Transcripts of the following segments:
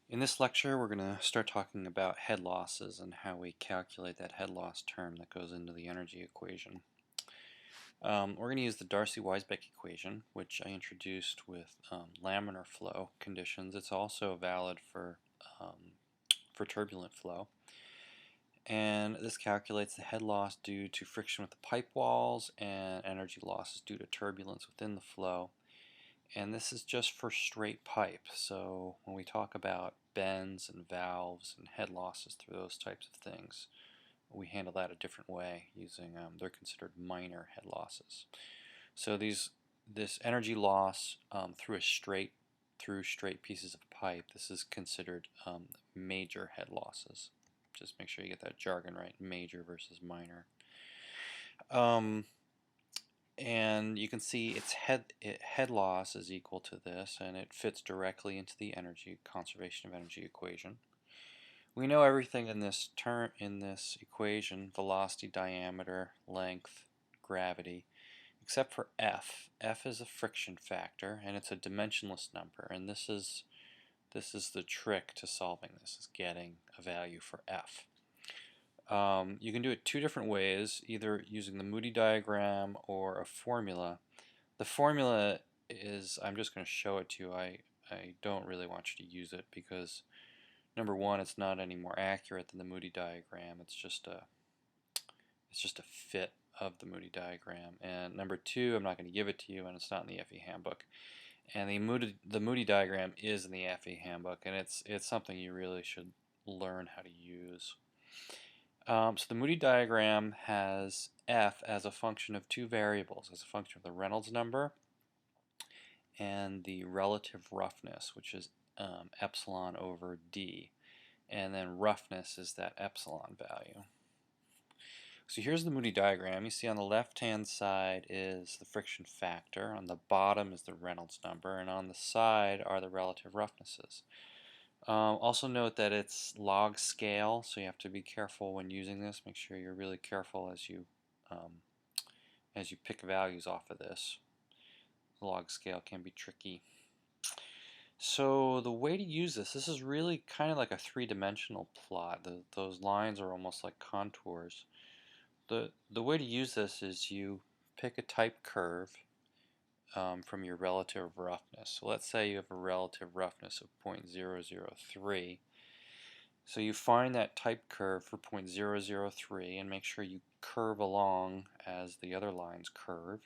In this lecture, we're going to start talking about head losses and how we calculate that head loss term that goes into the energy equation. We're going to use the Darcy-Weisbach equation, which I introduced with laminar flow conditions. It's also valid for turbulent flow. And this calculates the head loss due to friction with the pipe walls and energy losses due to turbulence within the flow. And this is just for straight pipe. So when we talk about bends and valves and head losses through those types of things, we handle that a different way using, they're considered minor head losses. So this energy loss through straight pieces of pipe, this is considered major head losses. Just make sure you get that jargon right, major versus minor. And you can see its head loss is equal to this, and it fits directly into the conservation of energy equation. We know everything in this equation: velocity, diameter, length, gravity, except for F. F is a friction factor, and it's a dimensionless number, and this is the trick to solving this, is getting a value for F. You can do it two different ways, either using the Moody diagram or a formula. The formula is, I'm just going to show it to you. I don't really want you to use it because, number one, it's not any more accurate than the Moody diagram. It's just a fit of the Moody diagram. And number two, I'm not going to give it to you, and it's not in the FE handbook. And the Moody diagram is in the FE handbook, and it's something you really should learn how to use. So the Moody diagram has F as a function of two variables, as a function of the Reynolds number and the relative roughness, which is epsilon over d. And then roughness is that epsilon value. So here's the Moody diagram. You see on the left-hand side is the friction factor, on the bottom is the Reynolds number, and on the side are the relative roughnesses. Also note that it's log scale, so you have to be careful when using this. Make sure you're really careful as you pick values off of this. The log scale can be tricky. So the way to use this is really kind of like a three-dimensional plot. Those lines are almost like contours. The way to use this is you pick a type curve from your relative roughness. So let's say you have a relative roughness of 0.003. So you find that type curve for 0.003 and make sure you curve along as the other lines curve.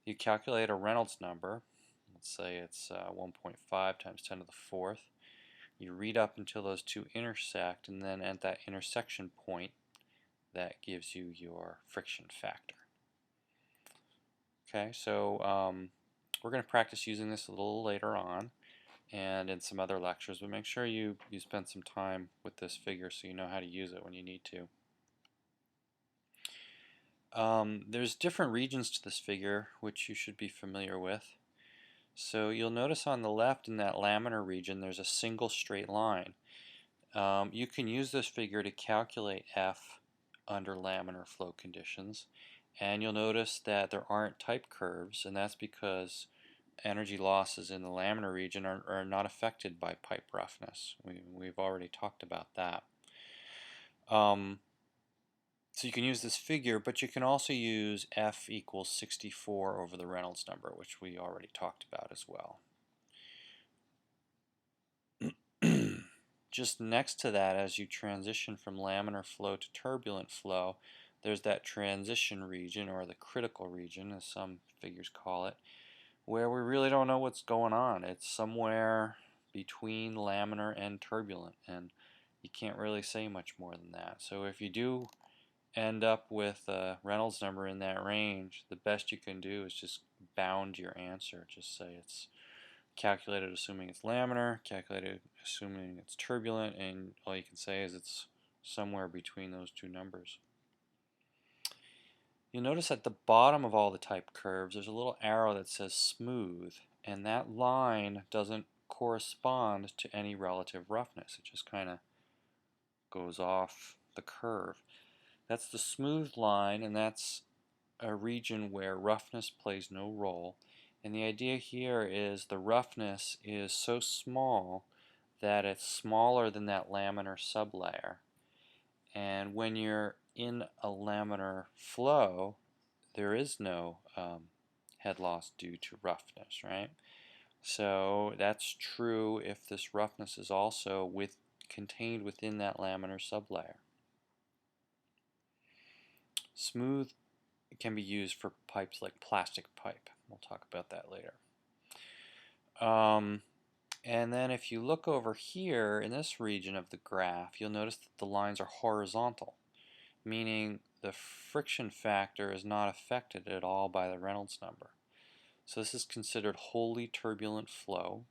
You calculate a Reynolds number. Let's say it's 1.5 times 10 to the fourth. You read up until those two intersect, and then at that intersection point, that gives you your friction factor. Okay, so we're going to practice using this a little later on and in some other lectures, but make sure you spend some time with this figure so you know how to use it when you need to. There's different regions to this figure which you should be familiar with. So you'll notice on the left in that laminar region there's a single straight line. You can use this figure to calculate F under laminar flow conditions, and you'll notice that there aren't type curves, and that's because energy losses in the laminar region are not affected by pipe roughness. We've already talked about that. So you can use this figure, but you can also use F equals 64 over the Reynolds number, which we already talked about as well. Just next to that, as you transition from laminar flow to turbulent flow, there's that transition region, or the critical region, as some figures call it, where we really don't know what's going on. It's somewhere between laminar and turbulent, and you can't really say much more than that. So if you do end up with a Reynolds number in that range, the best you can do is just bound your answer. Just say it's calculated assuming it's laminar, calculated assuming it's turbulent, and all you can say is it's somewhere between those two numbers. You'll notice at the bottom of all the type curves there's a little arrow that says smooth, and that line doesn't correspond to any relative roughness. It just kind of goes off the curve. That's the smooth line, and that's a region where roughness plays no role. And the idea here is the roughness is so small that it's smaller than that laminar sublayer. And when you're in a laminar flow, there is no head loss due to roughness, right? So that's true if this roughness is also contained within that laminar sublayer. Smooth can be used for pipes like plastic pipe. We'll talk about that later. And then if you look over here in this region of the graph, you'll notice that the lines are horizontal, meaning the friction factor is not affected at all by the Reynolds number. So this is considered wholly turbulent flow.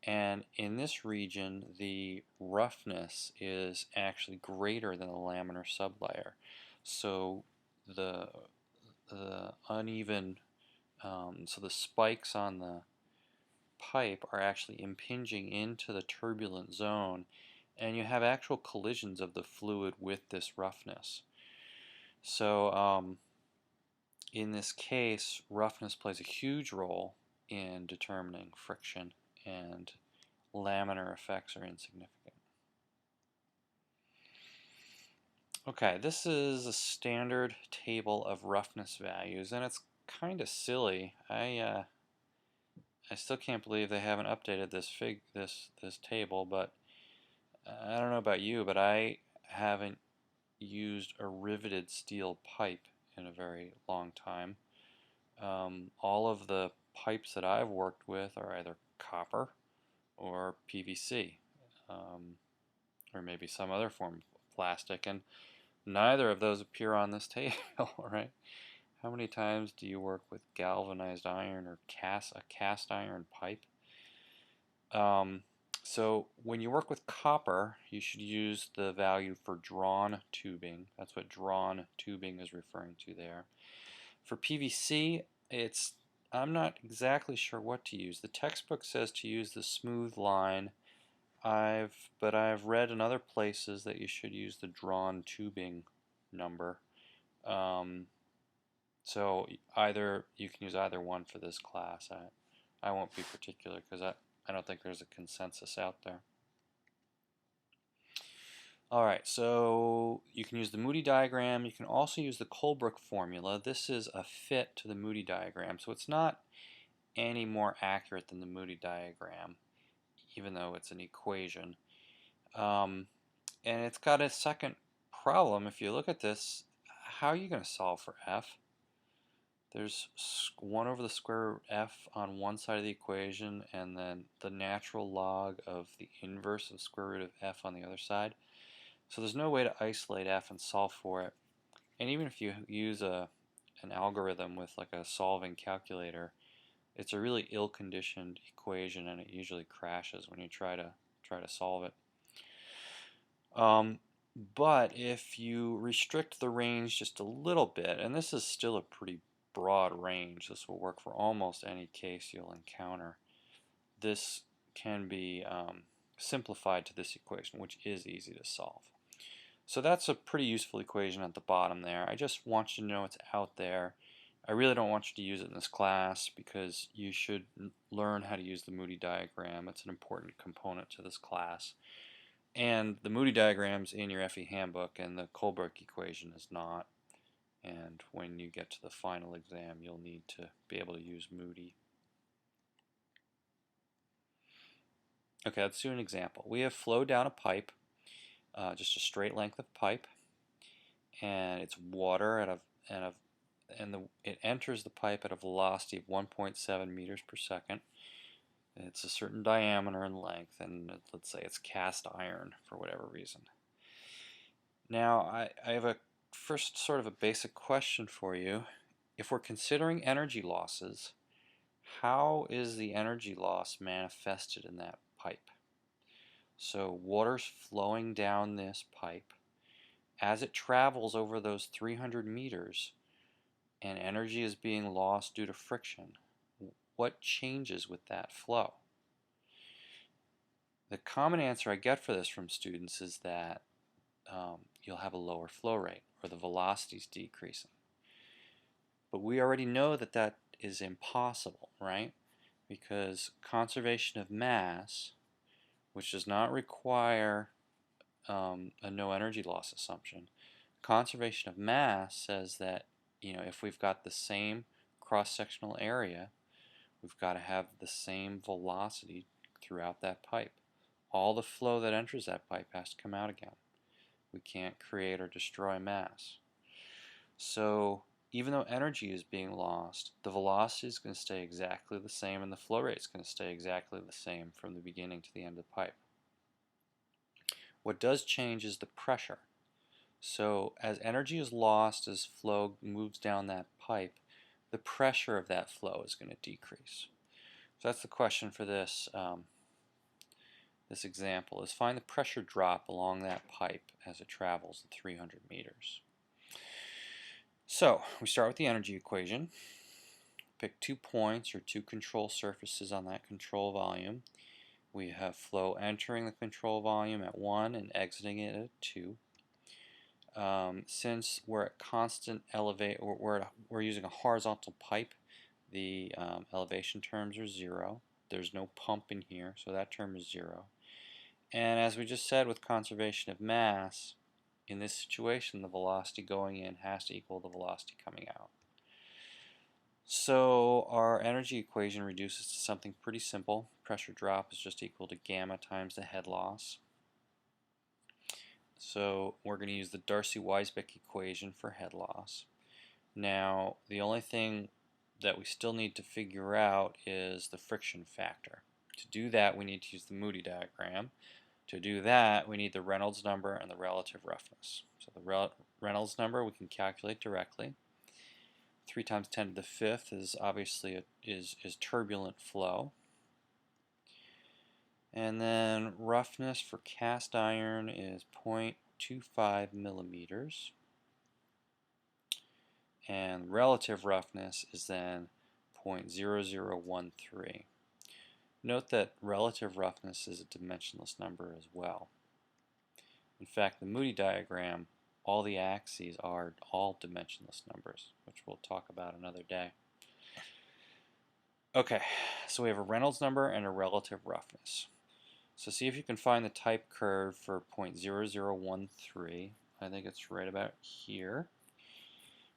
And in this region, the roughness is actually greater than the laminar sublayer. So the uneven, so the spikes on the pipe are actually impinging into the turbulent zone, and you have actual collisions of the fluid with this roughness. So in this case, roughness plays a huge role in determining friction, and laminar effects are insignificant. Okay, this is a standard table of roughness values, and it's kind of silly. I still can't believe they haven't updated this table, but I don't know about you, but I haven't used a riveted steel pipe in a very long time. All of the pipes that I've worked with are either copper or PVC, or maybe some other form of plastic, and neither of those appear on this table, right? How many times do you work with galvanized iron or a cast iron pipe? So when you work with copper, you should use the value for drawn tubing. That's what drawn tubing is referring to there. For PVC, I'm not exactly sure what to use. The textbook says to use the smooth line. But I've read in other places that you should use the drawn tubing number. So you can use either one for this class. I won't be particular because I don't think there's a consensus out there. Alright, so you can use the Moody diagram. You can also use the Colebrook formula. This is a fit to the Moody diagram, so it's not any more accurate than the Moody diagram, even though it's an equation. And it's got a second problem. If you look at this, how are you going to solve for f? There's 1 over the square root f on one side of the equation, and then the natural log of the inverse of the square root of f on the other side. So there's no way to isolate f and solve for it. And even if you use an algorithm with like a solving calculator, it's a really ill-conditioned equation, and it usually crashes when you try to solve it. But if you restrict the range just a little bit, and this is still a pretty broad range, this will work for almost any case you'll encounter, this can be simplified to this equation, which is easy to solve. So that's a pretty useful equation at the bottom there. I just want you to know it's out there. I really don't want you to use it in this class because you should learn how to use the Moody diagram. It's an important component to this class. And the Moody diagram's in your FE handbook, and the Colebrook equation is not. And when you get to the final exam, you'll need to be able to use Moody. Okay, let's do an example. We have flow down a pipe, just a straight length of pipe, and it's water it enters the pipe at a velocity of 1.7 meters per second. It's a certain diameter and length, and let's say it's cast iron for whatever reason. Now, I have a first sort of a basic question for you. If we're considering energy losses, how is the energy loss manifested in that pipe? So water's flowing down this pipe. As it travels over those 300 meters, and energy is being lost due to friction, what changes with that flow? The common answer I get for this from students is that you'll have a lower flow rate, or the velocity is decreasing. But we already know that that is impossible, right? Because conservation of mass which does not require a no energy loss assumption. Conservation of mass says that, if we've got the same cross-sectional area, we've got to have the same velocity throughout that pipe. All the flow that enters that pipe has to come out again. We can't create or destroy mass. So even though energy is being lost, the velocity is going to stay exactly the same and the flow rate is going to stay exactly the same from the beginning to the end of the pipe. What does change is the pressure. So as energy is lost as flow moves down that pipe, the pressure of that flow is going to decrease. So that's the question for this this example, is find the pressure drop along that pipe as it travels at 300 meters. So we start with the energy equation. Pick 2 points or 2 control surfaces on that control volume. We have flow entering the control volume at 1 and exiting it at 2. Since we're at constant elevate, we're using a horizontal pipe, the elevation terms are 0. There's no pump in here, so that term is 0. And as we just said with conservation of mass, in this situation the velocity going in has to equal the velocity coming out. So our energy equation reduces to something pretty simple. Pressure drop is just equal to gamma times the head loss. So we're going to use the Darcy-Weisbach equation for head loss. Now the only thing that we still need to figure out is the friction factor. To do that we need to use the Moody diagram. To do that we need the Reynolds number and the relative roughness. So the Reynolds number we can calculate directly. 3 times 10 to the 5th is obviously is turbulent flow. And then roughness for cast iron is 0.25 millimeters. And relative roughness is then 0.0013. Note that relative roughness is a dimensionless number as well. In fact, the Moody diagram, all the axes are all dimensionless numbers, which we'll talk about another day. Okay, so we have a Reynolds number and a relative roughness. So see if you can find the type curve for 0.0013. I think it's right about here.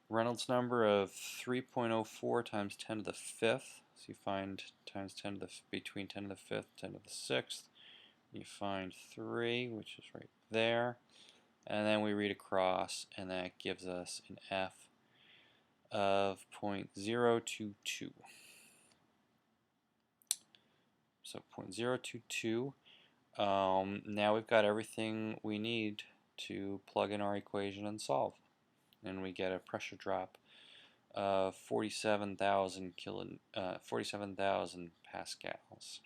Reynolds number of 3.04 times 10 to the 5th. So you find times 10 to the between 10 to the 5th, 10 to the 6th. You find 3, which is right there. And then we read across, and that gives us an F of 0.022. So 0.022. Now we've got everything we need to plug in our equation and solve. And we get a pressure drop of 47,000 pascals.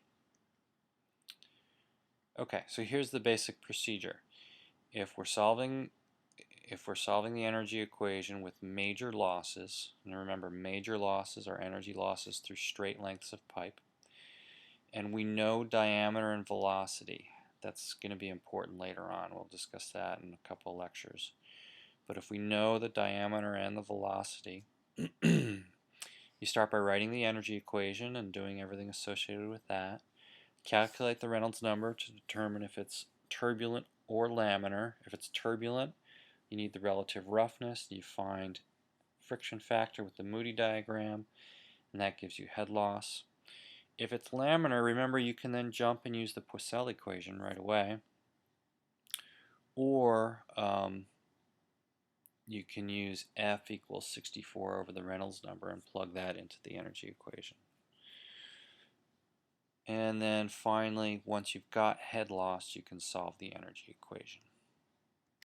Okay, so here's the basic procedure. If we're solving the energy equation with major losses, and remember major losses are energy losses through straight lengths of pipe, and we know diameter and velocity. That's going to be important later on. We'll discuss that in a couple lectures. But if we know the diameter and the velocity, you start by writing the energy equation and doing everything associated with that. Calculate the Reynolds number to determine if it's turbulent or laminar. If it's turbulent, you need the relative roughness. You find friction factor with the Moody diagram, and that gives you head loss. If it's laminar, remember you can then jump and use the Poiseuille equation right away. Or you can use F equals 64 over the Reynolds number and plug that into the energy equation. And then finally, once you've got head loss, you can solve the energy equation.